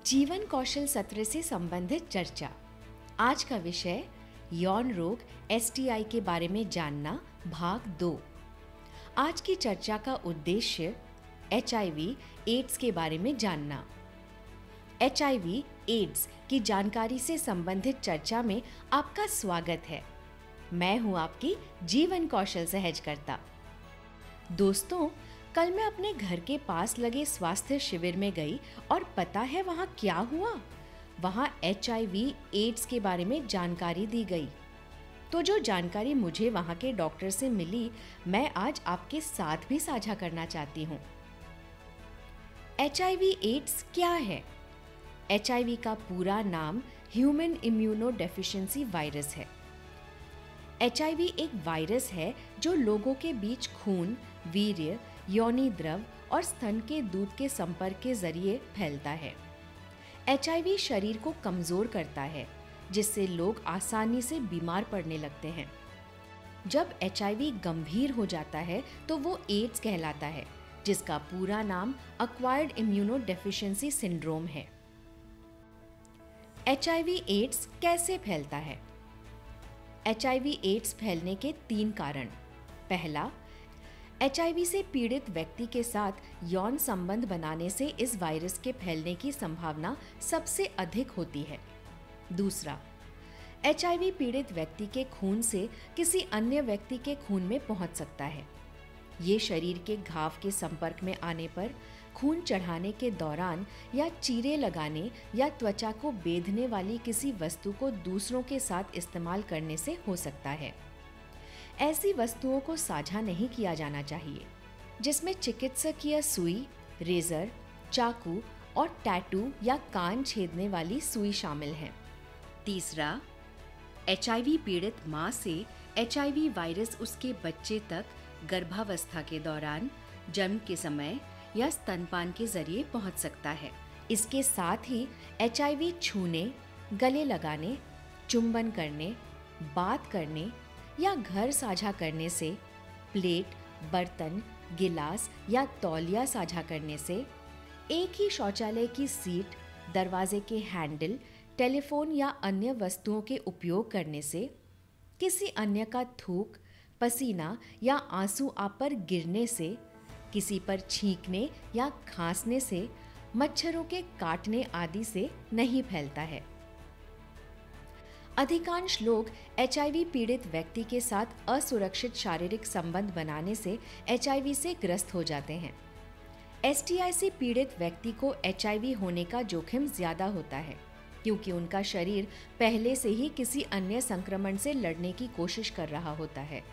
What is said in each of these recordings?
जीवन कौशल सत्र से संबंधित चर्चा। आज का विषय यौन रोग एसटीआई के बारे में जानना, भाग 2। आज की चर्चा का उद्देश्य एचआईवी एड्स के बारे में जानना। एचआईवी एड्स की जानकारी से संबंधित चर्चा में आपका स्वागत है। मैं हूं आपकी जीवन कौशल सहजकर्ता। दोस्तों, कल मैं अपने घर के पास लगे स्वास्थ्य शिविर में गई और पता है वहाँ क्या हुआ? वहाँ एचआईवी एड्स के बारे में जानकारी दी गई। तो जो जानकारी मुझे वहाँ के डॉक्टर से मिली, मैं आज आपके साथ भी साझा करना चाहती हूँ। एचआईवी एड्स क्या है? एचआईवी का पूरा नाम ह्यूमन इम्यूनो डेफिशिएंसी वायरस है। एचआईवी एक वायरस है जो लोगों के बीच खून, वीर्य, योनि द्रव और स्तन के दूध के संपर्क के जरिए फैलता है। एचआईवी शरीर को कमजोर करता है, जिससे लोग आसानी से बीमार पड़ने लगते हैं। जब एचआईवी गंभीर हो जाता है तो वो एड्स कहलाता है, जिसका पूरा नाम एक्वायर्ड इम्यूनो डेफिशिएंसी सिंड्रोम है। एचआईवी एड्स कैसे फैलता है? एचआईवी एड्स फैलने के 3 कारण। पहला, एचआईवी से पीड़ित व्यक्ति के साथ यौन संबंध बनाने से इस वायरस के फैलने की संभावना सबसे अधिक होती है। दूसरा, एचआईवी पीड़ित व्यक्ति के खून से किसी अन्य व्यक्ति के खून में पहुंच सकता है। ये शरीर के घाव के संपर्क में आने पर, खून चढ़ाने के दौरान या चीरे लगाने या त्वचा को बेधने वाली किसी वस्तु को दूसरों के साथ इस्तेमाल करने से हो सकता है। ऐसी वस्तुओं को साझा नहीं किया जाना चाहिए, जिसमें चिकित्सकीय सुई, रेजर, चाकू और टैटू या कान छेदने वाली सुई शामिल हैं। तीसरा, एचआईवी पीड़ित मां से एचआईवी वायरस उसके बच्चे तक गर्भावस्था के दौरान, जन्म के समय या स्तनपान के जरिए पहुंच सकता है। इसके साथ ही एचआईवी छूने, गले लगाने, चुंबन करने, बात करने या घर साझा करने से, प्लेट, बर्तन, गिलास या तौलिया साझा करने से, एक ही शौचालय की सीट, दरवाजे के हैंडल, टेलीफोन या अन्य वस्तुओं के उपयोग करने से, किसी अन्य का थूक, पसीना या आंसू आप पर गिरने से, किसी पर छींकने या खांसने से, मच्छरों के काटने आदि से नहीं फैलता है। अधिकांश लोग एचआईवी पीड़ित व्यक्ति के साथ असुरक्षित शारीरिक संबंध बनाने से एचआईवी से ग्रस्त हो जाते हैं। एसटीआई से पीड़ित व्यक्ति को एचआईवी होने का जोखिम ज्यादा होता है, क्योंकि उनका शरीर पहले से ही किसी अन्य संक्रमण से लड़ने की कोशिश कर रहा होता है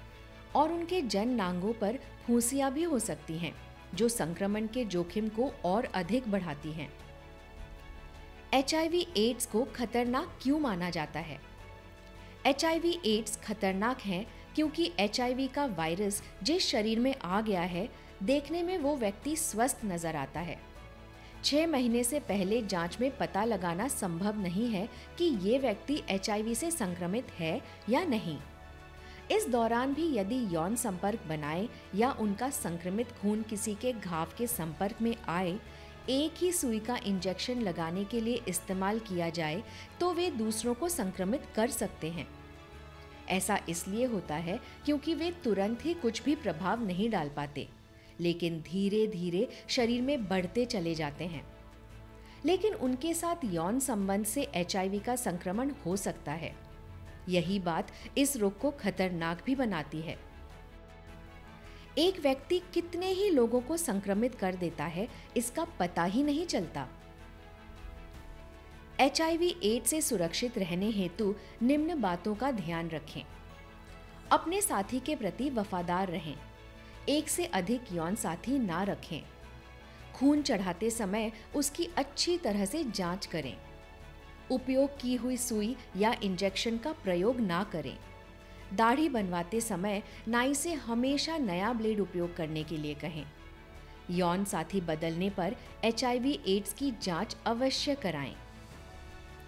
और उनके जननांगों पर फुंसियां भी हो सकती हैं, जो संक्रमण के जोखिम को और अधिक बढ़ाती हैं। एचआईवी एड्स को खतरनाक क्यों माना जाता है? एचआईवी एड्स खतरनाक है क्योंकि एचआईवी का वायरस जिस शरीर में आ गया है, देखने में वो व्यक्ति स्वस्थ नजर आता है। 6 महीने से पहले जांच में पता लगाना संभव नहीं है कि ये व्यक्ति एचआईवी से संक्रमित है या नहीं। इस दौरान भी यदि यौन संपर्क बनाए या उनका संक्रमित खून किसी के घाव के संपर्क में आए, एक ही सुई का इंजेक्शन लगाने के लिए इस्तेमाल किया जाए तो वे दूसरों को संक्रमित कर सकते हैं। ऐसा इसलिए होता है क्योंकि वे तुरंत ही कुछ भी प्रभाव नहीं डाल पाते, लेकिन धीरे धीरे शरीर में बढ़ते चले जाते हैं। लेकिन उनके साथ यौन संबंध से एचआईवी का संक्रमण हो सकता है। यही बात इस रोग को खतरनाक भी बनाती है। एक व्यक्ति कितने ही लोगों को संक्रमित कर देता है, इसका पता ही नहीं चलता। एचआईवी एड्स से सुरक्षित रहने हेतु निम्न बातों का ध्यान रखें। अपने साथी के प्रति वफादार रहें। एक से अधिक यौन साथी ना रखें। खून चढ़ाते समय उसकी अच्छी तरह से जांच करें। उपयोग की हुई सुई या इंजेक्शन का प्रयोग ना करें। दाढ़ी बनवाते समय नाई से हमेशा नया ब्लेड उपयोग करने के लिए कहें। यौन साथी बदलने पर एचआईवी एड्स की जांच अवश्य कराएं।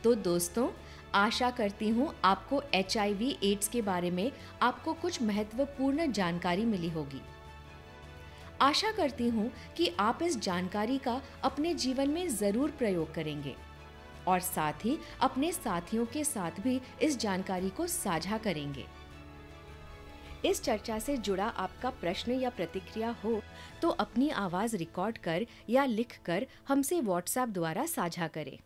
तो दोस्तों, आशा करती हूँ आपको एचआईवी एड्स के बारे में आपको कुछ महत्वपूर्ण जानकारी मिली होगी। आशा करती हूँ कि आप इस जानकारी का अपने जीवन में जरूर प्रयोग करेंगे और साथ ही अपने साथियों के साथ भी इस जानकारी को साझा करेंगे। इस चर्चा से जुड़ा आपका प्रश्न या प्रतिक्रिया हो तो अपनी आवाज़ रिकॉर्ड कर या लिख कर हमसे व्हाट्सएप द्वारा साझा करें।